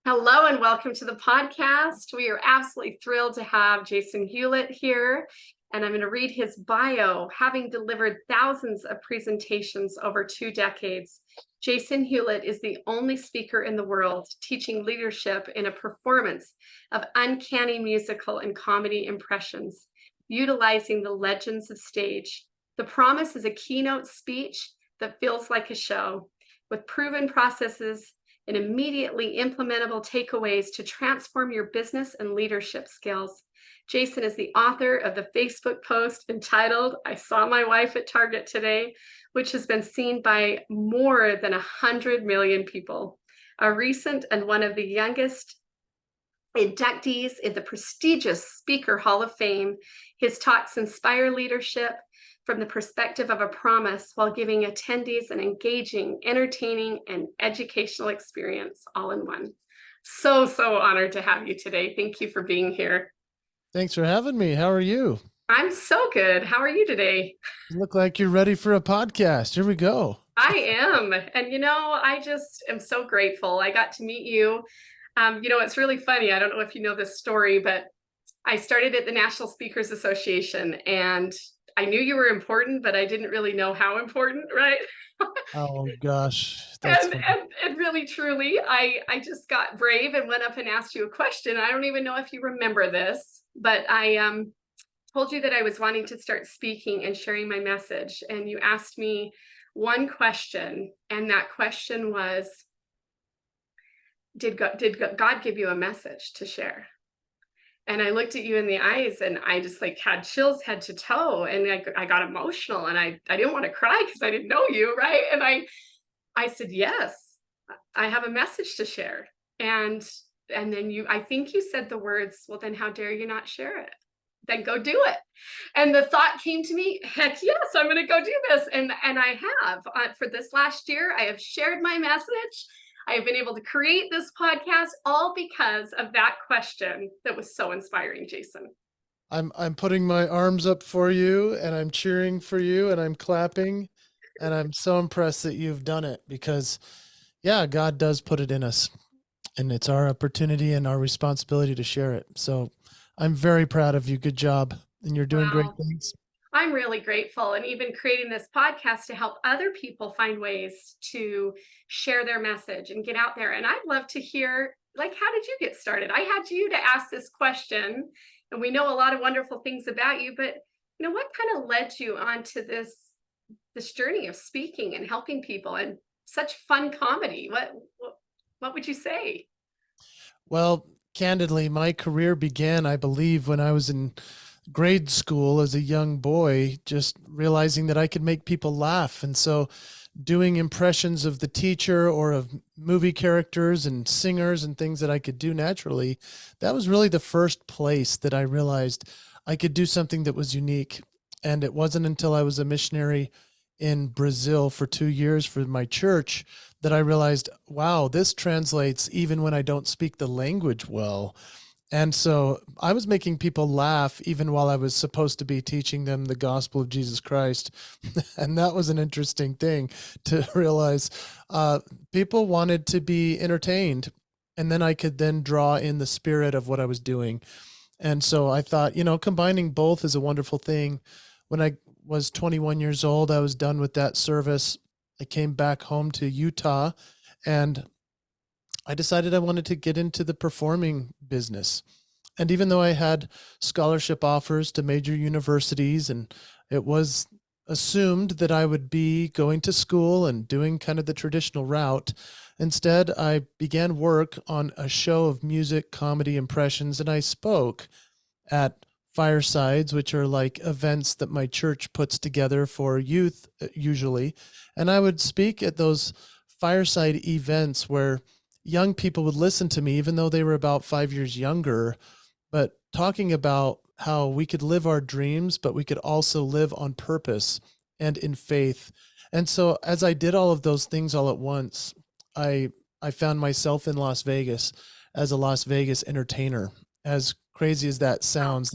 Hello and welcome to the podcast. We are absolutely thrilled to have Jason Hewlett here, and I'm going to read his bio. Having delivered thousands of presentations over 2 decades, Jason Hewlett is the only speaker in the world teaching leadership in a performance of uncanny musical and comedy impressions, utilizing the legends of stage. The promise is a keynote speech that feels like a show, with proven processes and immediately implementable takeaways to transform your business and leadership skills. Jason is the author of the Facebook post entitled, "I Saw My Wife at Target Today," which has been seen by more than 100 million people. A recent and one of the youngest inductees in the prestigious Speaker Hall of Fame, his talks inspire leadership from the perspective of a promise while giving attendees an engaging, entertaining, and educational experience all in one. So honored to have you today. Thank you for being here. Thanks for having me. How are you? I'm so good. How are you today? You look like you're ready for a podcast. Here we go. I am. And I just am so grateful. I got to meet you. It's really funny. I don't know if you know this story, but I started at the National Speakers Association, and I knew you were important, but I didn't really know how important, right? Oh gosh, that's And, funny. and and really truly, I just got brave and went up and asked you a question. I don't even know if you remember this, but I told you that I was wanting to start speaking and sharing my message, and you asked me one question, and that question was, did God give you a message to share? And I looked at you in the eyes, and I just like had chills head to toe, and I got emotional, and I didn't want to cry because I didn't know you, right? And I said, yes, I have a message to share. And then I think you said the words, well, then how dare you not share it? Then go do it. And the thought came to me, heck yes, I'm going to go do this. And I have for this last year, I have shared my message. I have been able to create this podcast all because of that question that was so inspiring, Jason. I'm putting my arms up for you and I'm cheering for you and I'm clapping and I'm so impressed that you've done it because yeah, God does put it in us and it's our opportunity and our responsibility to share it. So I'm very proud of you. Good job. And you're doing great Wow. things. I'm really grateful, and even creating this podcast to help other people find ways to share their message and get out there. And I'd love to hear, like, how did you get started? I had you to ask this question, and we know a lot of wonderful things about you, but what kind of led you onto this journey of speaking and helping people and such fun comedy? What would you say? Well, candidly, my career began, I believe, when I was in grade school as a young boy, just realizing that I could make people laugh. And so doing impressions of the teacher or of movie characters and singers and things that I could do naturally, that was really the first place that I realized I could do something that was unique. And it wasn't until I was a missionary in Brazil for 2 years for my church that I realized, wow, this translates even when I don't speak the language well. And so I was making people laugh even while I was supposed to be teaching them the gospel of Jesus Christ. And that was an interesting thing to realize. People wanted to be entertained. And then I could then draw in the spirit of what I was doing. And so I thought, combining both is a wonderful thing. When I was 21 years old, I was done with that service. I came back home to Utah and I decided I wanted to get into the performing business. And even though I had scholarship offers to major universities and it was assumed that I would be going to school and doing kind of the traditional route, instead I began work on a show of music, comedy impressions, and I spoke at firesides, which are like events that my church puts together for youth usually. And I would speak at those fireside events where young people would listen to me, even though they were about 5 years younger, but talking about how we could live our dreams, but we could also live on purpose and in faith. And so as I did all of those things all at once, I I found myself in Las Vegas as a Las Vegas entertainer. As crazy as that sounds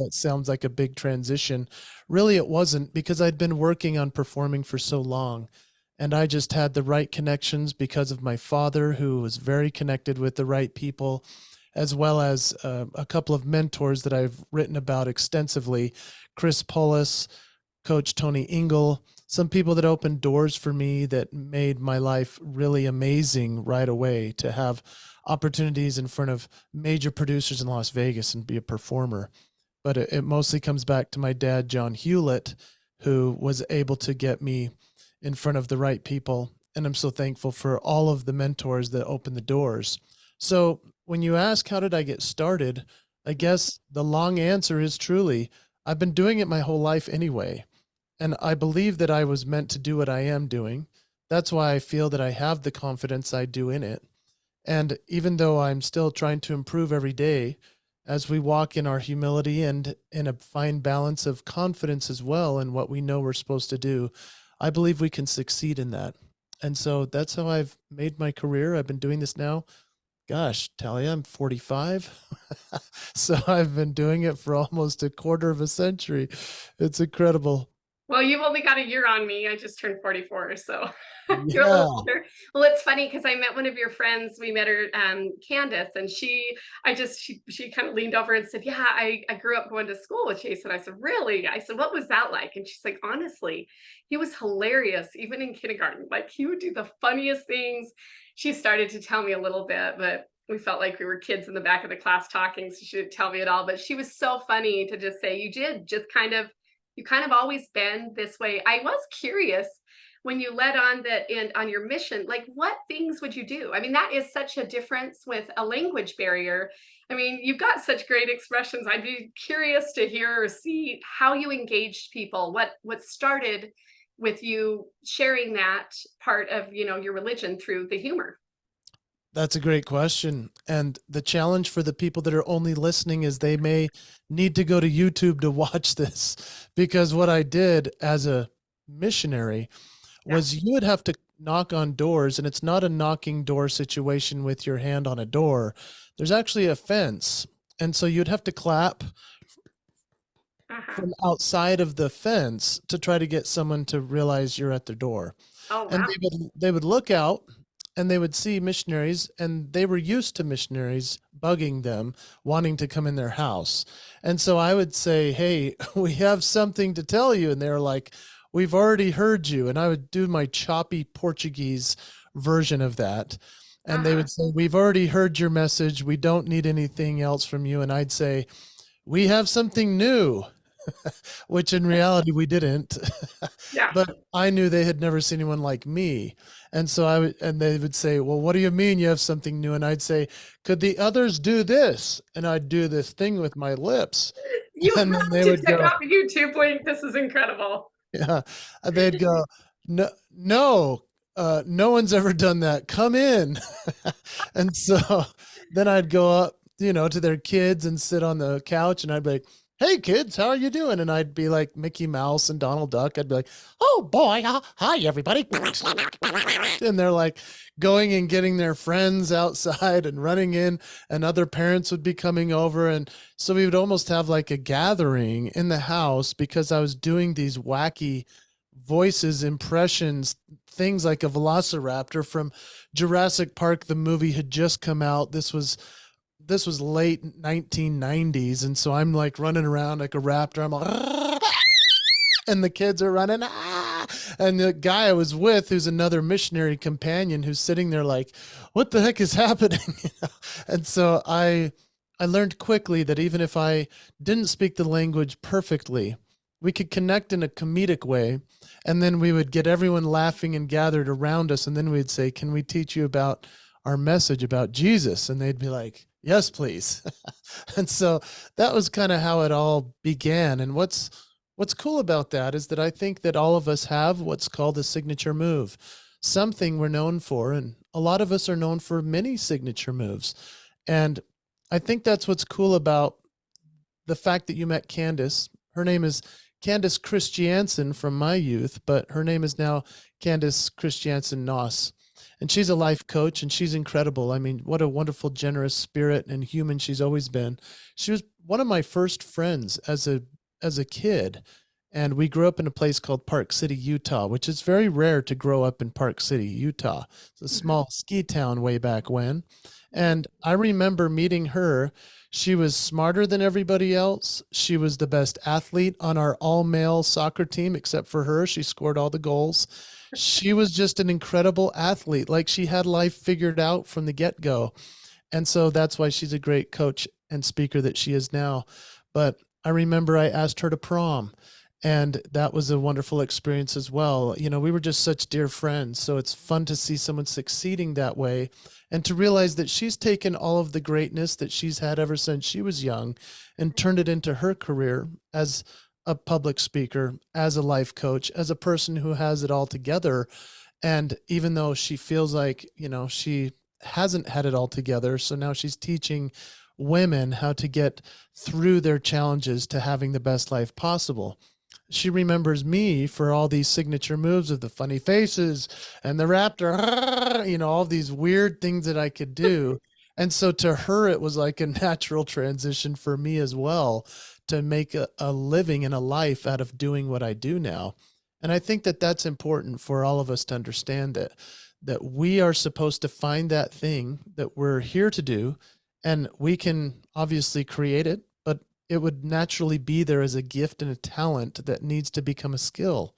like a big transition. Really, it wasn't because I'd been working on performing for so long. And I just had the right connections because of my father, who was very connected with the right people, as well as a couple of mentors that I've written about extensively: Chris Polis, Coach Tony Ingle, some people that opened doors for me that made my life really amazing right away, to have opportunities in front of major producers in Las Vegas and be a performer. But it mostly comes back to my dad, John Hewlett, who was able to get me in front of the right people. And I'm so thankful for all of the mentors that opened the doors. So when you ask, how did I get started? I guess the long answer is truly, I've been doing it my whole life anyway. And I believe that I was meant to do what I am doing. That's why I feel that I have the confidence I do in it. And even though I'm still trying to improve every day, as we walk in our humility and in a fine balance of confidence as well in what we know we're supposed to do, I believe we can succeed in that. And so that's how I've made my career. I've been doing this now. Gosh, Talia, I'm 45. So I've been doing it for almost a quarter of a century. It's incredible. Well, you've only got a year on me. I just turned 44, so you're a little Yeah. older. Well, it's funny because I met one of your friends. We met her, Candace, and she kind of leaned over and said, "Yeah, I grew up going to school with Jason." I said, "Really?" I said, "What was that like?" And she's like, "Honestly, he was hilarious, even in kindergarten. Like he would do the funniest things." She started to tell me a little bit, but we felt like we were kids in the back of the class talking, so she didn't tell me at all. But she was so funny to just say, "You did just you kind of always been this way." I was curious when you led on that and on your mission, like what things would you do? I mean, that is such a difference with a language barrier. I mean, you've got such great expressions. I'd be curious to hear or see how you engaged people, what started with you sharing that part of, your religion through the humor. That's a great question. And the challenge for the people that are only listening is they may need to go to YouTube to watch this, because what I did as a missionary Yeah. was you would have to knock on doors, and it's not a knocking door situation with your hand on a door. There's actually a fence. And so you'd have to clap Uh-huh. from outside of the fence to try to get someone to realize you're at their door. Oh, And wow. they would look out and they would see missionaries, and they were used to missionaries bugging them, wanting to come in their house. And so I would say, "Hey, we have something to tell you." And they were like, "We've already heard you." And I would do my choppy Portuguese version of that. And they Uh-huh. would say, "We've already heard your message. We don't need anything else from you." And I'd say, "We have something new," which in reality we didn't. Yeah. But I knew they had never seen anyone like me. And so and they would say, "Well, what do you mean you have something new?" And I'd say, "Could the others do this?" And I'd do this thing with my lips. You And then have they to would check go, out the YouTube link. This is incredible. yeah, and they'd go, "No, no, no one's ever done that. Come in." And so then I'd go up, to their kids and sit on the couch, and I'd be like, "Hey kids, how are you doing?" And I'd be like Mickey Mouse and Donald Duck. I'd be like, "Oh boy, hi everybody." And they're like going and getting their friends outside and running in, and other parents would be coming over. And so we would almost have like a gathering in the house, because I was doing these wacky voices, impressions, things like a velociraptor from Jurassic Park. The movie had just come out. This was late 1990s, and so I'm like running around like a raptor. I'm like, and the kids are running, ah! And the guy I was with, who's another missionary companion, who's sitting there like, "What the heck is happening?" And so I learned quickly that even if I didn't speak the language perfectly, we could connect in a comedic way, and then we would get everyone laughing and gathered around us, and then we'd say, "Can we teach you about our message about Jesus?" And they'd be like, "Yes, please." And so that was kind of how it all began. And what's cool about that is that I think that all of us have what's called a signature move, something we're known for, and a lot of us are known for many signature moves. And I think that's what's cool about the fact that you met Candace. Her name is Candace Christiansen from my youth, but her name is now Candace Christiansen Noss. And she's a life coach, and she's incredible. I mean, what a wonderful, generous spirit and human she's always been. She was one of my first friends as a kid. And we grew up in a place called Park City, Utah, which is very rare to grow up in Park City, Utah. It's a Mhm. small ski town way back when. Mhm. And I remember meeting her. She was smarter than everybody else. She was the best athlete on our all male soccer team, except for her. She scored all the goals. She was just an incredible athlete. Like she had life figured out from the get go. And so that's why she's a great coach and speaker that she is now. But I remember I asked her to prom, and that was a wonderful experience as well. You know, we were just such dear friends. So it's fun to see someone succeeding that way and to realize that she's taken all of the greatness that she's had ever since she was young and turned it into her career as a public speaker, as a life coach, as a person who has it all together. And even though she feels like, you know, she hasn't had it all together, so now she's teaching women how to get through their challenges to having the best life possible. She remembers me for all these signature moves of the funny faces and the raptor, you know, all these weird things that I could do. And so to her, it was like a natural transition for me as well to make a living and a life out of doing what I do now. And I think that that's important for all of us to understand that we are supposed to find that thing that we're here to do, and we can obviously create it, but it would naturally be there as a gift and a talent that needs to become a skill.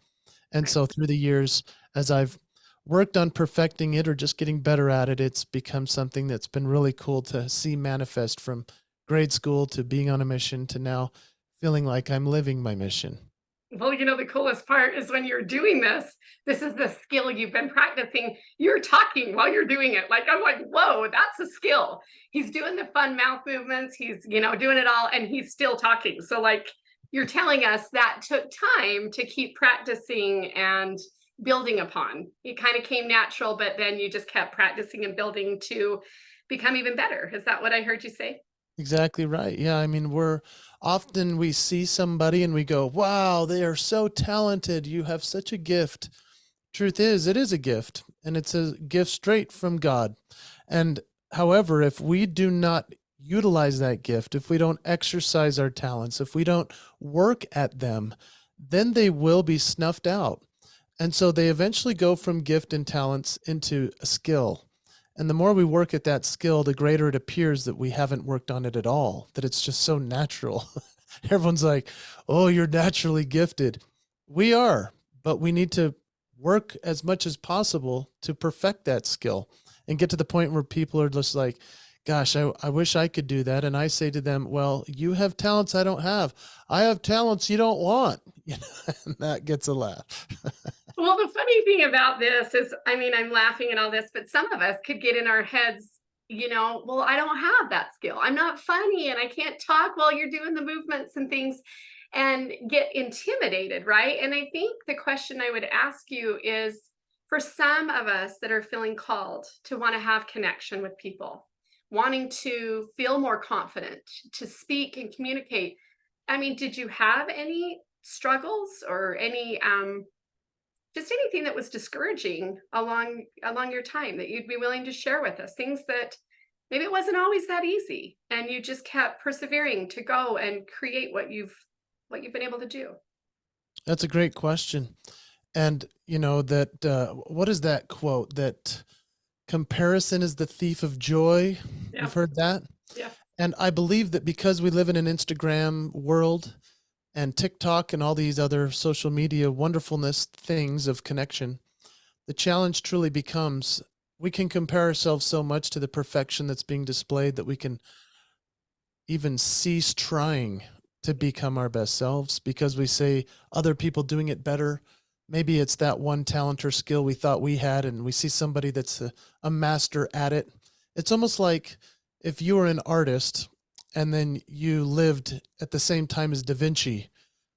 And Right. so through the years, as I've worked on perfecting it or just getting better at it, it's become something that's been really cool to see manifest from grade school to being on a mission to now feeling like I'm living my mission. Well, the coolest part is when you're doing this, this is the skill you've been practicing. You're talking while you're doing it. Like, I'm like, whoa, that's a skill. He's doing the fun mouth movements, he's, doing it all, and he's still talking. So, like, you're telling us that took time to keep practicing and building upon. It kind of came natural, but then you just kept practicing and building to become even better. Is that what I heard you say? Exactly right. Yeah, I mean, we're often we see somebody and we go, "Wow, they are so talented. You have such a gift." Truth is, it is a gift, and it's a gift straight from God. And however, if we do not utilize that gift, if we don't exercise our talents, if we don't work at them, then they will be snuffed out. And so they eventually go from gift and talents into a skill. And the more we work at that skill, the greater it appears that we haven't worked on it at all, that it's just so natural. Everyone's like, oh, you're naturally gifted. We are, but we need to work as much as possible to perfect that skill and get to the point where people are just like, gosh, I wish I could do that. And I say to them, well, you have talents I don't have. I have talents you don't want. You know, and that gets a laugh. Well, the funny thing about this is, I mean, I'm laughing at all this, but some of us could get in our heads, well, I don't have that skill. I'm not funny and I can't talk while you're doing the movements and things and get intimidated, right? And I think the question I would ask you is for some of us that are feeling called to want to have connection with people, wanting to feel more confident, to speak and communicate. I mean, did you have any struggles or any just anything that was discouraging along your time that you'd be willing to share with us, things that maybe it wasn't always that easy and you just kept persevering to go and create what you've been able to do. That's a great question. And you know that what is that quote that comparison is the thief of joy? Yeah. You've heard that? Yeah. And I believe that because we live in an Instagram world and TikTok and all these other social media wonderfulness things of connection, the challenge truly becomes we can compare ourselves so much to the perfection that's being displayed that we can even cease trying to become our best selves because we say other people doing it better. Maybe it's that one talent or skill we thought we had, and we see somebody that's a master at it. It's almost like if you were an artist and then you lived at the same time as Da Vinci.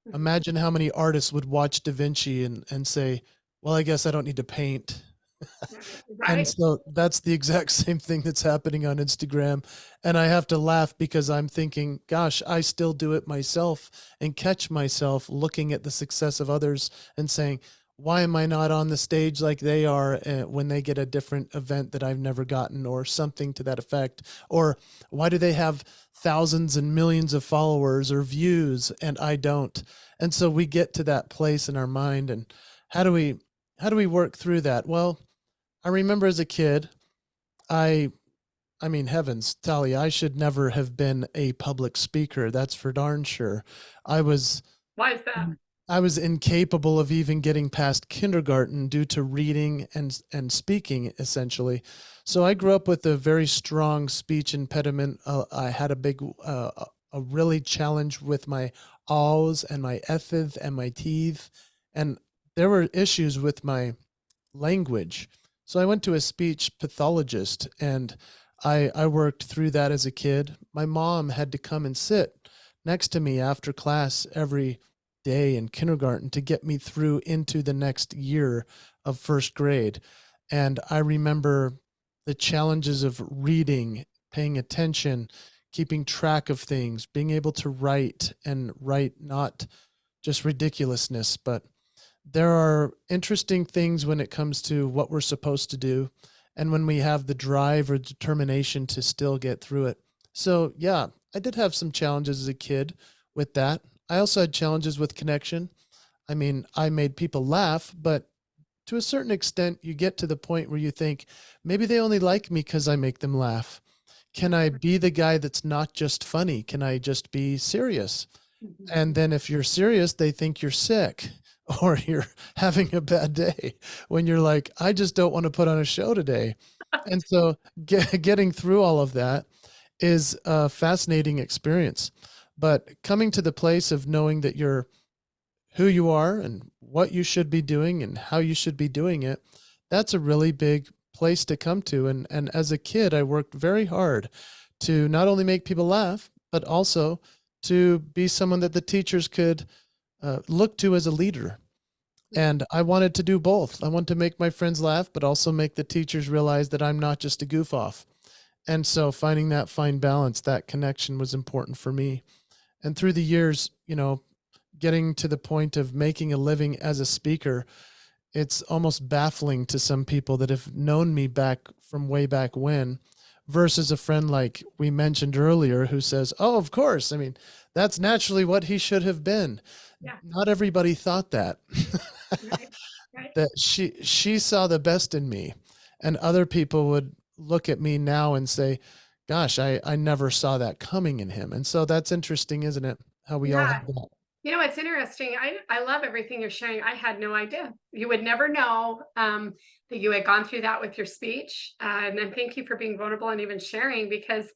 Mhm. Imagine how many artists would watch Da Vinci and say, well, I guess I don't need to paint. Right. And Right. so that's the exact same thing that's happening on Instagram. And I have to laugh because I'm thinking, gosh, I still do it myself and catch myself looking at the success of others and saying, why am I not on the stage like they are when they get a different event that I've never gotten, or something to that effect? Or why do they have thousands and millions of followers or views and I don't? And so we get to that place in our mind, and how do we how do we work through that? Well, I remember as a kid, I I mean, heavens, Talia, I should never have been a public speaker. That's for darn sure. I was Why is that? I was incapable of even getting past kindergarten due to reading and speaking essentially. So I grew up with a very strong speech impediment. I had a really challenge with my aws and my etheth and my teeth, and there were issues with my language. So I went to a speech pathologist, and I worked through that as a kid. My mom had to come and sit next to me after class every day in kindergarten to get me through into the next year of first grade. And I remember the challenges of reading, paying attention, keeping track of things, being able to write, and write not just ridiculousness, but there are interesting things when it comes to what we're supposed to do and when we have the drive or determination to still get through it. So, yeah, I did have some challenges as a kid with that. I also had challenges with connection. I mean, I made people laugh, but to a certain extent, you get to the point where you think maybe they only like me because I make them laugh. Can I be the guy that's not just funny? Can I just be serious? And Mhm. then if you're serious, they think you're sick or you're having a bad day when you're like, I just don't want to put on a show today. And so getting through all of that is a fascinating experience. But coming to the place of knowing that you're who you are and what you should be doing and how you should be doing it, that's a really big place to come to. And as a kid, I worked very hard to not only make people laugh, but also to be someone that the teachers could look to as a leader. And I wanted to do both. I wanted to make my friends laugh, but also make the teachers realize that I'm not just a goof off. And so finding that fine balance, that connection was important for me. And through the years, getting to the point of making a living as a speaker, it's almost baffling to some people that have known me back from way back when, versus a friend like we mentioned earlier who says, oh, of course. I mean, that's naturally what he should have been. Yeah, Not everybody thought that. right, right. That she saw the best in me, and other people would look at me now and say, gosh, I never saw that coming in him. And so that's interesting, isn't it, how we all Yeah. have that. It's interesting. I love everything you're sharing. I had no idea. You would never know that you had gone through that with your speech. And then thank you for being vulnerable and even sharing, because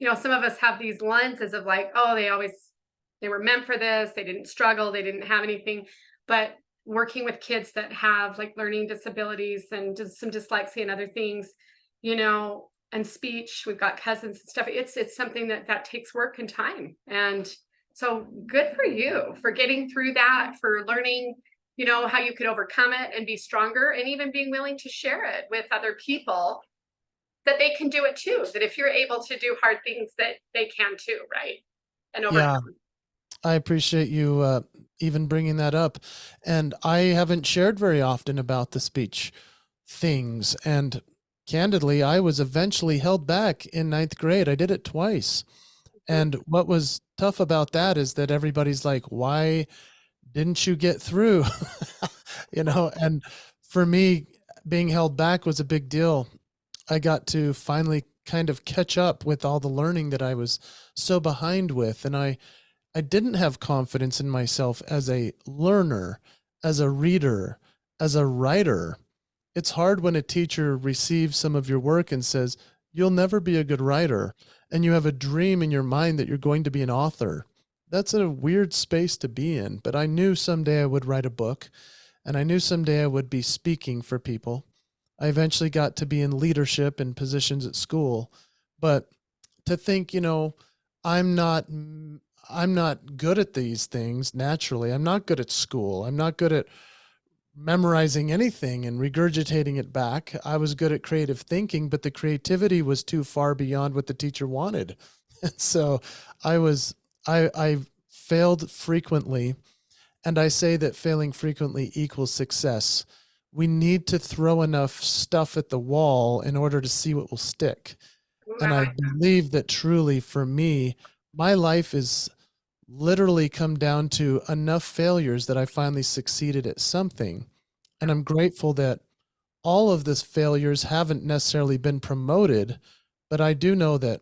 some of us have these lenses of like, oh, they were meant for this. They didn't struggle. They didn't have anything. But working with kids that have like learning disabilities and just some dyslexia and other things, and speech, we've got cousins and stuff. It's something that takes work and time. And so good for you for getting through that, for learning, how you could overcome it and be stronger, and even being willing to share it with other people, that they can do it too. That if you're able to do hard things, that they can too, right? And Yeah, overcome. I appreciate you even bringing that up. And I haven't shared very often about the speech things. And candidly, I was eventually held back in ninth grade. I did it twice. Mhm. And what was tough about that is that everybody's like, why didn't you get through? And for me, being held back was a big deal. I got to finally kind of catch up with all the learning that I was so behind with. And I didn't have confidence in myself as a learner, as a reader, as a writer. It's hard when a teacher receives some of your work and says, you'll never be a good writer, and you have a dream in your mind that you're going to be an author. That's a weird space to be in, but I knew someday I would write a book, and I knew someday I would be speaking for people. I eventually got to be in leadership and positions at school, but to think, I'm not I'm not good at these things naturally. I'm not good at school. I'm not good at memorizing anything and regurgitating it back. I was good at creative thinking, but the creativity was too far beyond what the teacher wanted. And so I was I failed frequently, And I say that failing frequently equals success. We need to throw enough stuff at the wall in order to see what will stick. Ooh, I And I like that. believe that truly for me, my life is literally come down to enough failures that I finally succeeded at something. And I'm grateful that all of these failures haven't necessarily been promoted, but I do know that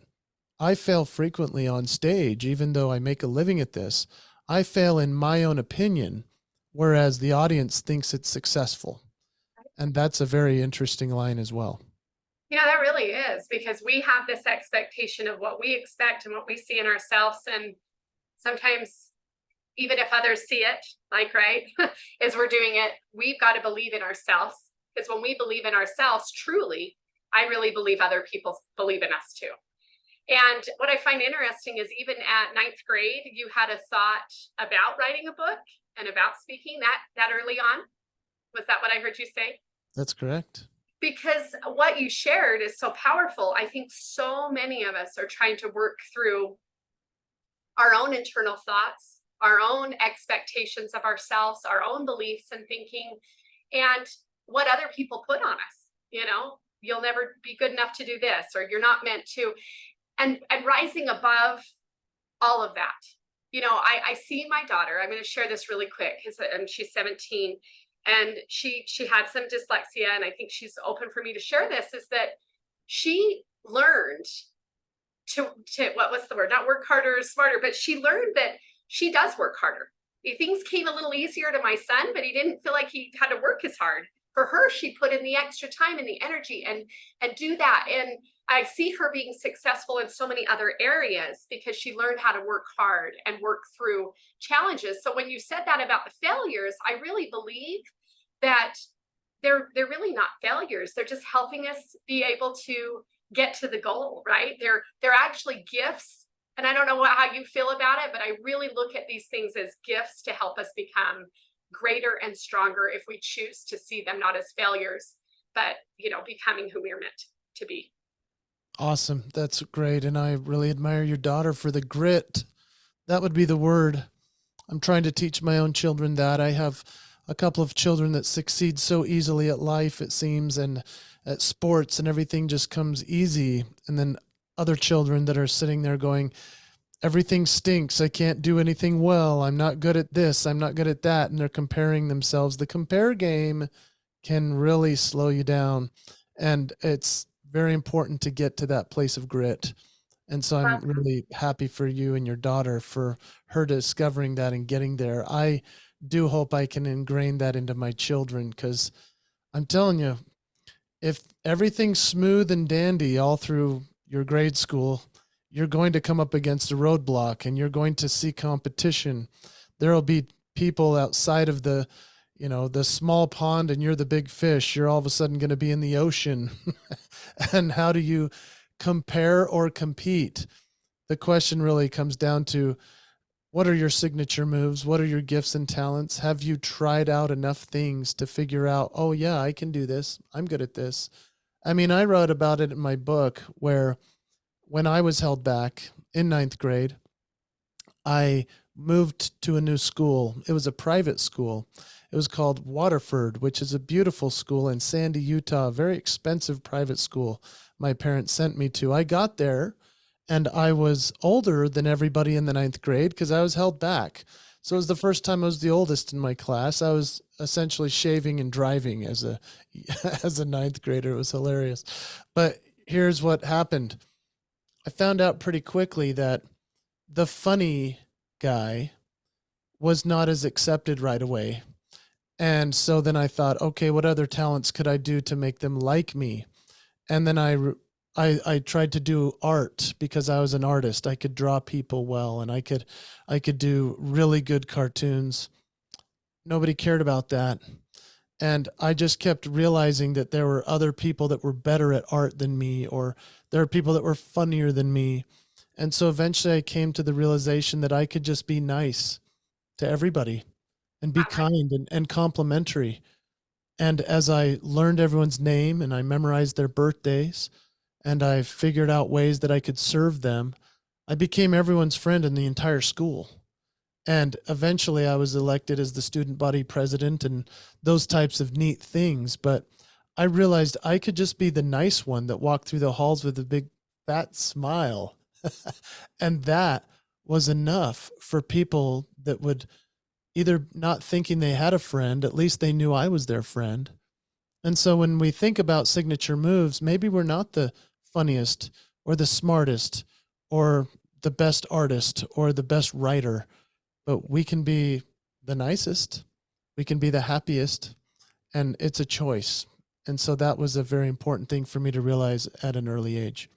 I fail frequently on stage, even though I make a living at this. I fail in my own opinion, whereas the audience thinks it's successful. And that's a very interesting line as well. Yeah, that really is, because we have this expectation of what we expect and what we see in ourselves. And sometimes, even if others see it, like, right, as we're doing it, we've got to believe in ourselves. Because when we believe in ourselves, truly, I really believe other people believe in us too. And what I find interesting is even at ninth grade, you had a thought about writing a book and about speaking that early on. Was that what I heard you say? That's correct. Because what you shared is so powerful. I think so many of us are trying to work through our own internal thoughts, our own expectations of ourselves, our own beliefs and thinking, and what other people put on us. You'll never be good enough to do this, or you're not meant to. And rising above all of that. I see my daughter. I'm going to share this really quick because she's 17, and she had some dyslexia, and I think she's open for me to share this. Is that she learned to what was the word? Not work harder or smarter, but she learned that she does work harder. Things came a little easier to my son, but he didn't feel like he had to work as hard. For her, she put in the extra time and the energy and do that. And I see her being successful in so many other areas because she learned how to work hard and work through challenges. So when you said that about the failures, I really believe that they're really not failures. They're just helping us be able to get to the goal, right? They're actually gifts. And I don't know how you feel about it, but I really look at these things as gifts to help us become greater and stronger if we choose to see them not as failures, but becoming who we're meant to be. Awesome. That's great. And I really admire your daughter for the grit. That would be the word. I'm trying to teach my own children that. I have a couple of children that succeed so easily at life, it seems, and at sports, and everything just comes easy. And then other children that are sitting there going, everything stinks. I can't do anything well. I'm not good at this. I'm not good at that. And they're comparing themselves. The compare game can really slow you down. And it's very important to get to that place of grit. And so I'm really happy for you and your daughter for her discovering that and getting there. I do hope I can ingrain that into my children, because I'm telling you, if everything's smooth and dandy all through your grade school, you're going to come up against a roadblock and you're going to see competition. There'll be people outside of the small pond, and you're the big fish. You're all of a sudden going to be in the ocean. And how do you compare or compete? The question really comes down to, what are your signature moves? What are your gifts and talents? Have you tried out enough things to figure out, oh yeah, I can do this. I'm good at this. I mean, I wrote about it in my book where when I was held back in ninth grade, I moved to a new school. It was a private school. It was called Waterford, which is a beautiful school in Sandy, Utah, a very expensive private school my parents sent me to. I got there and I was older than everybody in the ninth grade because I was held back. So it was the first time I was the oldest in my class. I was essentially shaving and driving as a as a ninth grader. It was hilarious. But here's what happened. I found out pretty quickly that the funny guy was not as accepted right away. And so then I thought, okay, what other talents could I do to make them like me? And then I tried to do art because I was an artist. I could draw people well, and I could do really good cartoons. Nobody cared about that. And I just kept realizing that there were other people that were better at art than me, or there are people that were funnier than me. And so eventually I came to the realization that I could just be nice to everybody and be kind and complimentary. And as I learned everyone's name and I memorized their birthdays and I figured out ways that I could serve them, I became everyone's friend in the entire school. And eventually I was elected as the student body president and those types of neat things. But I realized I could just be the nice one that walked through the halls with a big fat smile. And that was enough for people that would either not thinking they had a friend, at least they knew I was their friend. And so when we think about signature moves, maybe we're not the funniest or the smartest or the best artist or the best writer, but we can be the nicest, we can be the happiest, and it's a choice. And so that was a very important thing for me to realize at an early age.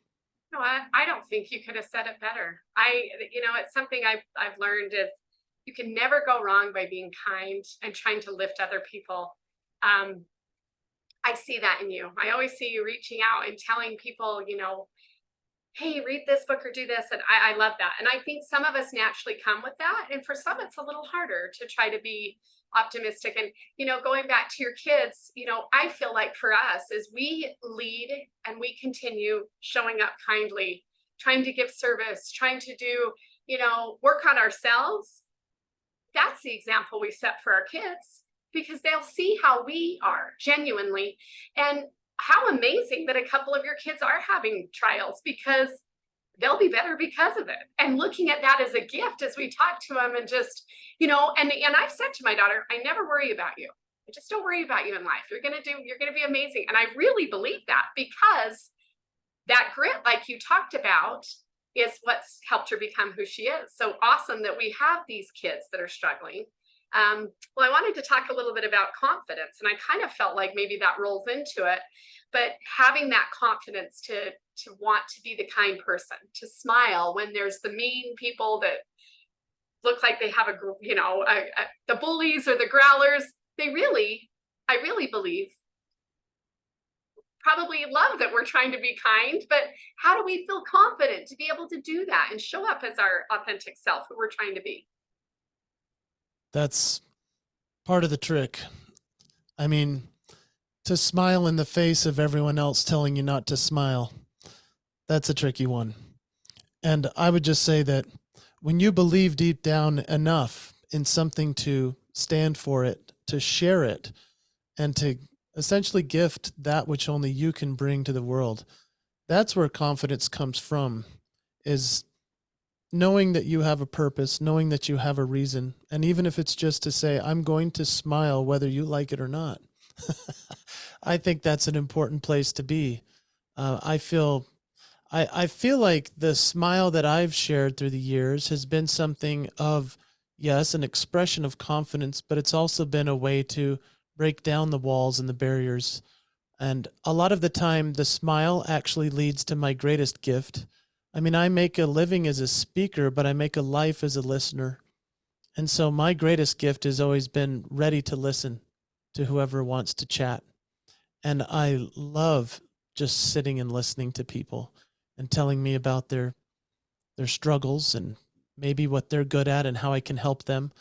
No, I don't think you could have said it better. It's something I've learned is you can never go wrong by being kind and trying to lift other people. Um, I see that in you. I always see you reaching out and telling people, hey, read this book or do this. And I love that. And I think some of us naturally come with that. And for some, it's a little harder to try to be optimistic. And, going back to your kids, I feel like for us, as we lead and we continue showing up kindly, trying to give service, trying to do, work on ourselves, that's the example we set for our kids because they'll see how we are genuinely. And how amazing that a couple of your kids are having trials because they'll be better because of it. And looking at that as a gift as we talk to them and just, and I've said to my daughter, I never worry about you. I just don't worry about you in life. You're going to be amazing. And I really believe that because that grit, like you talked about, is what's helped her become who she is. So awesome that we have these kids that are struggling. Well, I wanted to talk a little bit about confidence, and I kind of felt like maybe that rolls into it, but having that confidence to want to be the kind person, to smile when there's the mean people that look like they have the bullies or the growlers, I really believe probably love that we're trying to be kind, but how do we feel confident to be able to do that and show up as our authentic self, who we're trying to be? That's part of the trick. I mean, to smile in the face of everyone else telling you not to smile, that's a tricky one. And I would just say that when you believe deep down enough in something to stand for it, to share it, and to essentially gift that which only you can bring to the world, that's where confidence comes from, is knowing that you have a purpose, knowing that you have a reason. And even if it's just to say, I'm going to smile whether you like it or not. I think that's an important place to be. I feel like the smile that I've shared through the years has been something of, yes, an expression of confidence, but it's also been a way to break down the walls and the barriers. And a lot of the time, the smile actually leads to my greatest gift. I mean, I make a living as a speaker, but I make a life as a listener. And so my greatest gift has always been ready to listen to whoever wants to chat. And I love just sitting and listening to people and telling me about their struggles and maybe what they're good at and how I can help them.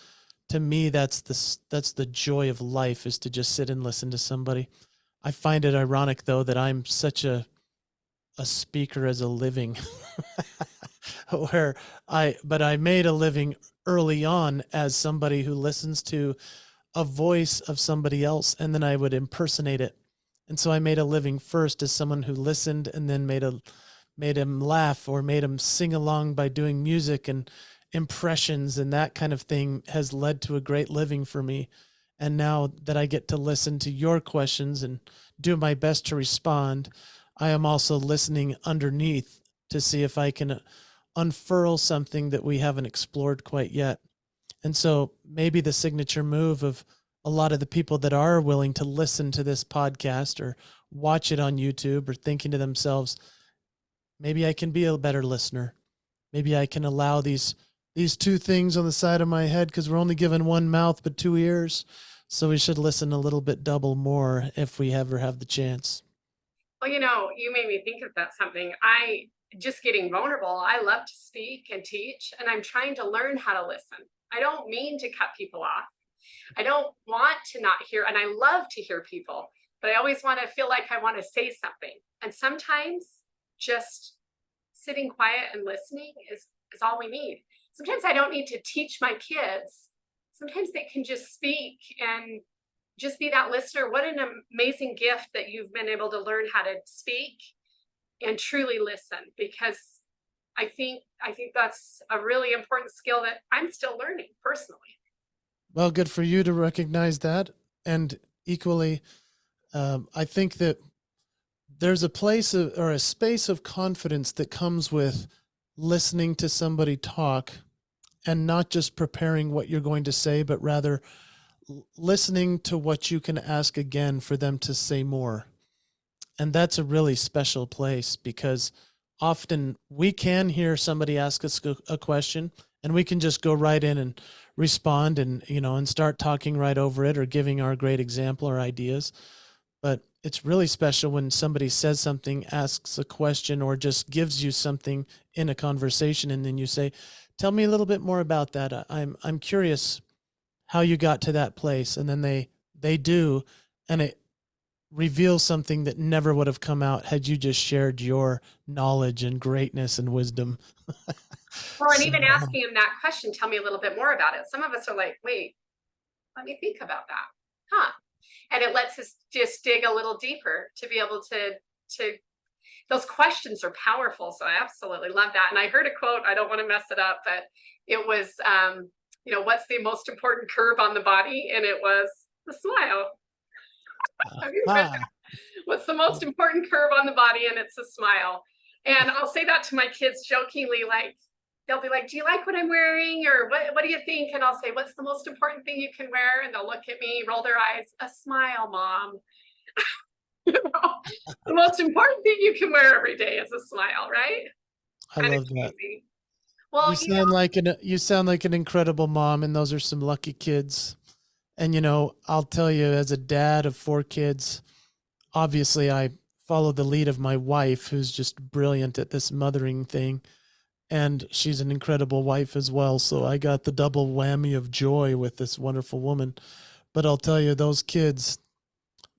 To me, that's the joy of life, is to just sit and listen to somebody. I find it ironic though that I'm such a speaker as a living but I made a living early on as somebody who listens to a voice of somebody else and then I would impersonate it. And so I made a living first as someone who listened and then made him laugh or made him sing along by doing music, and impressions and that kind of thing has led to a great living for me. And now that I get to listen to your questions and do my best to respond, I am also listening underneath to see if I can unfurl something that we haven't explored quite yet. And so maybe the signature move of a lot of the people that are willing to listen to this podcast or watch it on YouTube or thinking to themselves, maybe I can be a better listener. Maybe I can allow these two things on the side of my head, because we're only given one mouth but two ears. So we should listen a little bit double more if we ever have the chance. Well, you made me think of that something. I just getting vulnerable. I love to speak and teach, and I'm trying to learn how to listen. I don't mean to cut people off. I don't want to not hear, and I love to hear people, but I always want to feel like I want to say something. And sometimes just sitting quiet and listening is all we need. sometimes I don't need to teach my kids. Sometimes they can just speak and just be that listener. What an amazing gift that you've been able to learn how to speak and truly listen, because I think that's a really important skill that I'm still learning personally. Well, good for you to recognize that. And equally, I think that there's a place or a space of confidence that comes with listening to somebody talk and not just preparing what you're going to say, but rather listening to what you can ask again for them to say more. And that's a really special place because often we can hear somebody ask us a question and we can just go right in and respond and, and start talking right over it or giving our great example or ideas. But it's really special when somebody says something, asks a question, or just gives you something in a conversation. And then you say, tell me a little bit more about that. I'm curious how you got to that place. And then they do. And it reveals something that never would have come out had you just shared your knowledge and greatness and wisdom. Well, and So, even asking them that question, tell me a little bit more about it. Some of us are like, wait, let me think about that. Huh. And it lets us just dig a little deeper to be able to those questions are powerful. So I absolutely love that. And I heard a quote, I don't want to mess it up, but it was what's the most important curve on the body? And it was the smile. Have you read that? What's the most important curve on the body? And it's a smile. And I'll say that to my kids jokingly, like, they'll be like, do you like what I'm wearing? Or what do you think? And I'll say, what's the most important thing you can wear? And they'll look at me, roll their eyes, a smile, Mom. The most important thing you can wear every day is a smile, right? I Kind of love that. cheesy. Well, You sound like an incredible mom, and those are some lucky kids. And I'll tell you, as a dad of 4 kids, obviously I follow the lead of my wife, who's just brilliant at this mothering thing. And she's an incredible wife as well. So I got the double whammy of joy with this wonderful woman. But I'll tell you, those kids,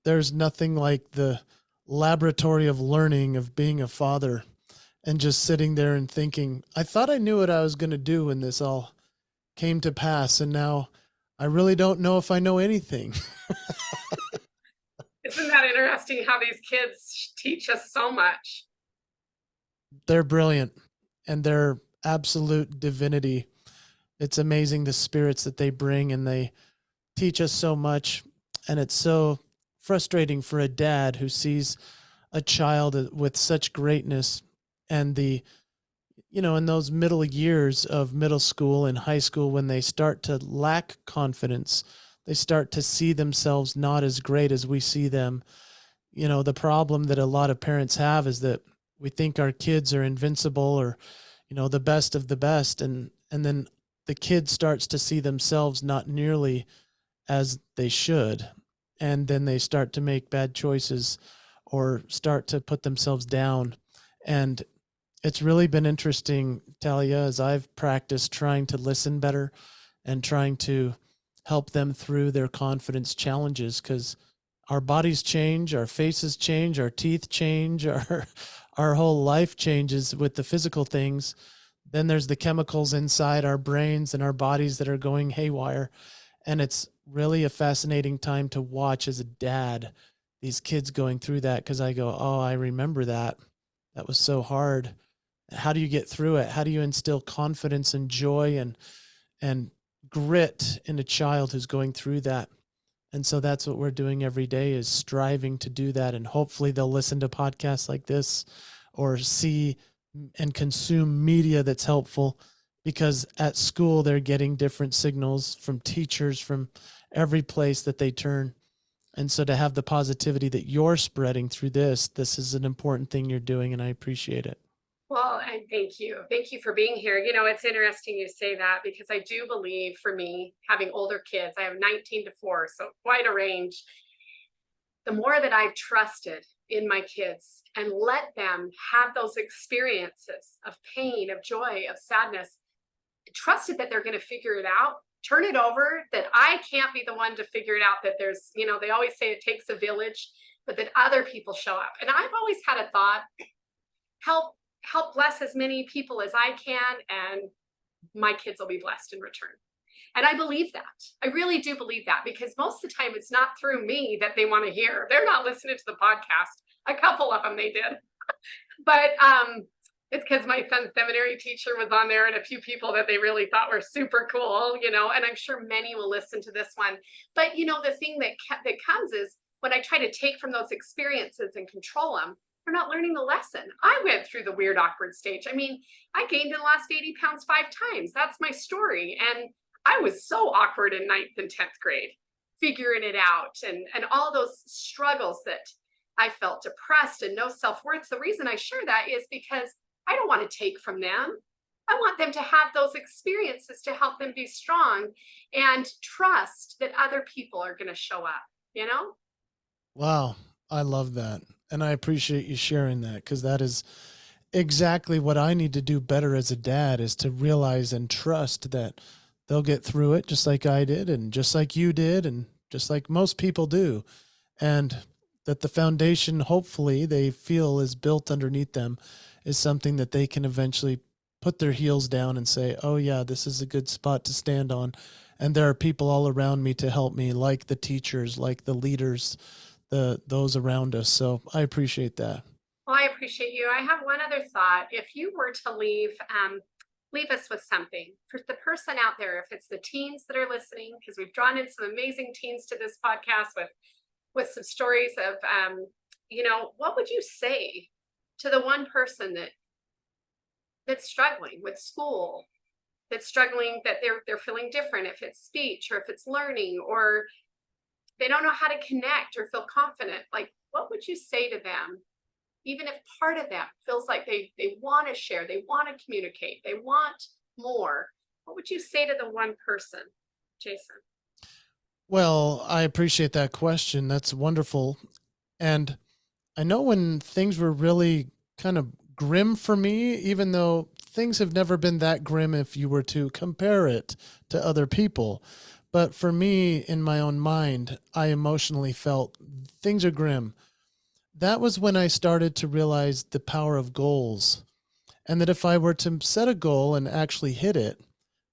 there's nothing like the laboratory of learning of being a father and just sitting there and thinking, I thought I knew what I was going to do when this all came to pass. And now I really don't know if I know anything. isn't that interesting how these kids teach us so much? They're brilliant and they're absolute divinity. It's amazing the spirits that they bring, and they teach us so much. And it's so frustrating for a dad who sees a child with such greatness and in those middle years of middle school and high school, when they start to lack confidence, they start to see themselves not as great as we see them. The problem that a lot of parents have is that we think our kids are invincible or, the best of the best. And then the kid starts to see themselves not nearly as they should. And then they start to make bad choices or start to put themselves down. And it's really been interesting, Talia, as I've practiced trying to listen better and trying to help them through their confidence challenges, because our bodies change, our faces change, our teeth change, our whole life changes with the physical things. Then there's the chemicals inside our brains and our bodies that are going haywire. And it's really a fascinating time to watch as a dad, these kids going through that, because I go, oh, I remember that. That was so hard. How do you get through it? How do you instill confidence and joy and grit in a child who's going through that? And so that's what we're doing every day, is striving to do that. And hopefully they'll listen to podcasts like this or see and consume media that's helpful, because at school they're getting different signals from teachers from every place that they turn. And so to have the positivity that you're spreading through this is an important thing you're doing, and I appreciate it. Well, and thank you. Thank you for being here. It's interesting you say that, because I do believe, for me, having older kids, I have 19 to 4, so quite a range. The more that I've trusted in my kids and let them have those experiences of pain, of joy, of sadness, trusted that they're going to figure it out, turn it over, that I can't be the one to figure it out, that there's, they always say it takes a village, but that other people show up. And I've always had a thought, help bless as many people as I can, and my kids will be blessed in return. And I believe that. I really do believe that, because most of the time it's not through me that they want to hear. They're not listening to the podcast. A couple of them they did. But it's because my son's seminary teacher was on there and a few people that they really thought were super cool, and I'm sure many will listen to this one. But the thing that comes is when I try to take from those experiences and control them, we're not learning the lesson. I went through the weird, awkward stage. I mean, I gained and lost 80 pounds 5 times. That's my story. And I was so awkward in 9th and 10th grade, figuring it out, and all those struggles that I felt depressed and no self-worth. The reason I share that is because I don't want to take from them. I want them to have those experiences to help them be strong and trust that other people are going to show up. Wow. I love that. And I appreciate you sharing that, because that is exactly what I need to do better as a dad, is to realize and trust that they'll get through it just like I did, and just like you did, and just like most people do. And that the foundation, hopefully, they feel is built underneath them is something that they can eventually put their heels down and say, oh yeah, this is a good spot to stand on. And there are people all around me to help me, like the teachers, like the leaders, those around us. So I appreciate that. Well, I appreciate you. I have one other thought. If you were to leave us with something for the person out there, if it's the teens that are listening, because we've drawn in some amazing teens to this podcast with some stories of, what would you say to the one person that's struggling with school, that's struggling, that they're feeling different, if it's speech or if it's learning, or they don't know how to connect or feel confident? Like, what would you say to them? Even if part of them feels like they want to share, they want to communicate, they want more, what would you say to the one person, Jason? Well, I appreciate that question. That's wonderful. And I know when things were really kind of grim for me, even though things have never been that grim if you were to compare it to other people. But for me, in my own mind, I emotionally felt things are grim. That was when I started to realize the power of goals, and that if I were to set a goal and actually hit it,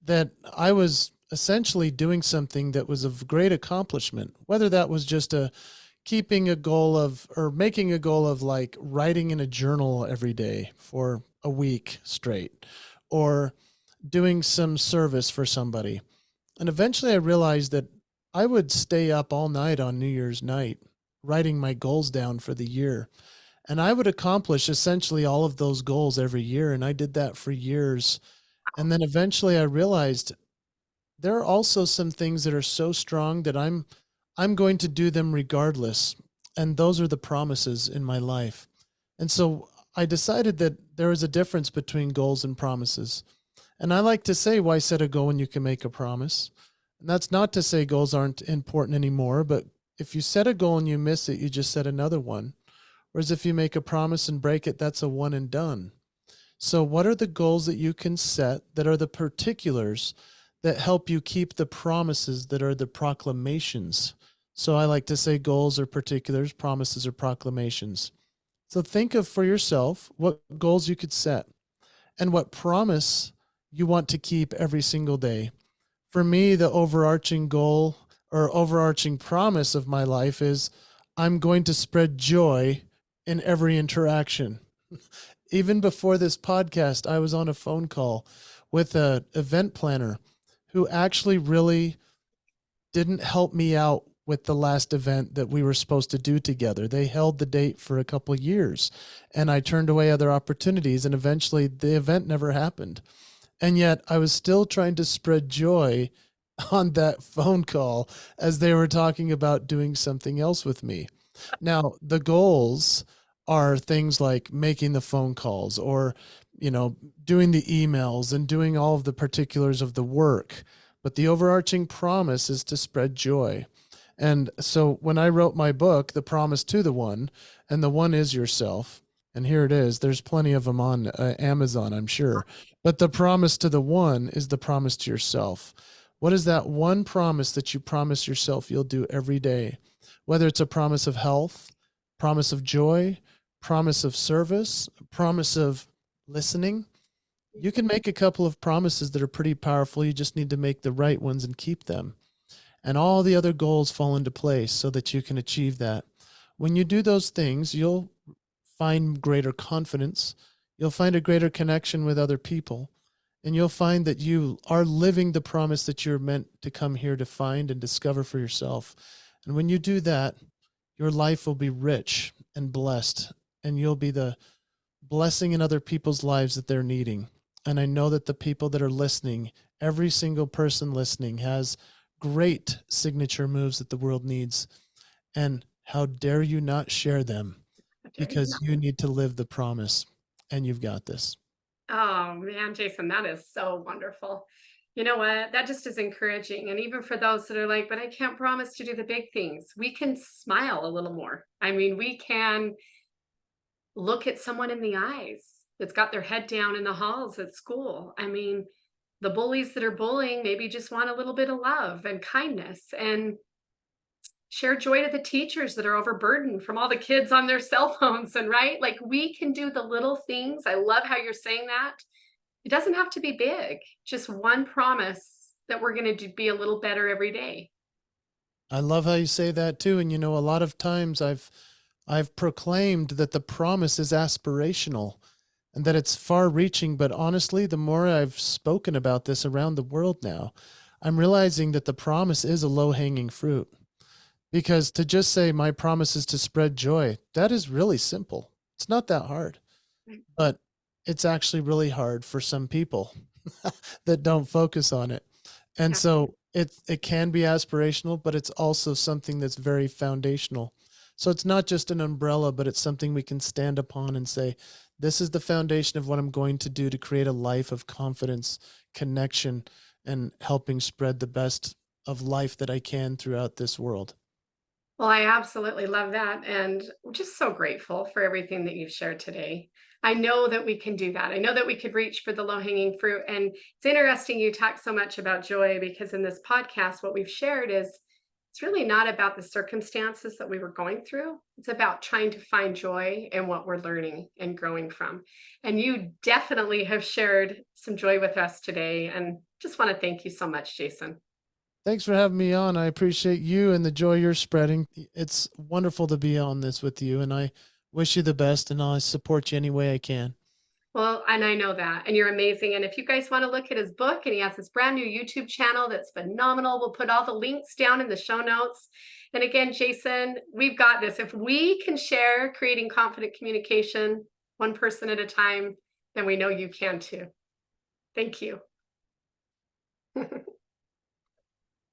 that I was essentially doing something that was of great accomplishment, whether that was just keeping a goal of, or making a goal of, like writing in a journal every day for a week straight, or doing some service for somebody. And eventually I realized that I would stay up all night on New Year's night, writing my goals down for the year. And I would accomplish essentially all of those goals every year. And I did that for years. And then eventually I realized there are also some things that are so strong that I'm going to do them regardless. And those are the promises in my life. And so I decided that there is a difference between goals and promises. And I like to say, why set a goal when you can make a promise? And that's not to say goals aren't important anymore, but if you set a goal and you miss it, you just set another one. Whereas if you make a promise and break it, that's a one and done. So what are the goals that you can set that are the particulars that help you keep the promises that are the proclamations? So I like to say goals are particulars, promises are proclamations. So think of for yourself what goals you could set and what promise you want to keep every single day. For me, the overarching goal or overarching promise of my life is I'm going to spread joy in every interaction. Even before this podcast, I was on a phone call with an event planner who actually really didn't help me out with the last event that we were supposed to do together. They held the date for a couple of years and I turned away other opportunities, and eventually the event never happened. And yet I was still trying to spread joy on that phone call as they were talking about doing something else with me. Now, the goals are things like making the phone calls, or, doing the emails and doing all of the particulars of the work. But the overarching promise is to spread joy. And so when I wrote my book, The Promise to the One, and the one is yourself, and here it is, there's plenty of them on Amazon, I'm sure. But the promise to the one is the promise to yourself. What is that one promise that you promise yourself you'll do every day? Whether it's a promise of health, promise of joy, promise of service, promise of listening, You can make a couple of promises that are pretty powerful. You just need to make the right ones and keep them. And all the other goals fall into place so that you can achieve that. When you do those things, you'll find greater confidence. You'll find a greater connection with other people. And you'll find that you are living the promise that you're meant to come here to find and discover for yourself. And when you do that, your life will be rich and blessed, and you'll be the blessing in other people's lives that they're needing. And I know that the people that are listening, every single person listening, has great signature moves that the world needs. And how dare you not share them? How dare you Because not? you need to live the promise, and you've got this. Oh man, Jason, that is so wonderful. You know what? That just is encouraging. And even for those that are like, but I can't promise to do the big things, we can smile a little more. I mean, we can look at someone in the eyes that's got their head down in the halls at school. I mean, the bullies that are bullying maybe just want a little bit of love and kindness, and share joy to the teachers that are overburdened from all the kids on their cell phones. And right, like we can do the little things. I love how you're saying that. It doesn't have to be big, just one promise that we're going to be a little better every day. I love how you say that too. And a lot of times I've proclaimed that the promise is aspirational and that it's far reaching, but honestly, the more I've spoken about this around the world now, I'm realizing that the promise is a low-hanging fruit. Because to just say my promise is to spread joy, that is really simple. It's not that hard, Right. but it's actually really hard for some people that don't focus on it. And Yeah. so it can be aspirational, but it's also something that's very foundational. So it's not just an umbrella, but it's something we can stand upon and say, this is the foundation of what I'm going to do to create a life of confidence, connection, and helping spread the best of life that I can throughout this world. Well, I absolutely love that. And I'm just so grateful for everything that you've shared today. I know that we can do that. I know that we could reach for the low hanging fruit. And it's interesting you talk so much about joy, because in this podcast, what we've shared is it's really not about the circumstances that we were going through. It's about trying to find joy in what we're learning and growing from. And you definitely have shared some joy with us today. And just want to thank you so much, Jason. Thanks for having me on. I appreciate you and the joy you're spreading. It's wonderful to be on this with you, and I wish you the best, and I'll support you any way I can. Well, and I know that, and you're amazing. And if you guys want to look at his book, and he has this brand new YouTube channel that's phenomenal, we'll put all the links down in the show notes. And again, Jason, we've got this. If we can share creating confident communication one person at a time, then we know you can too. Thank you.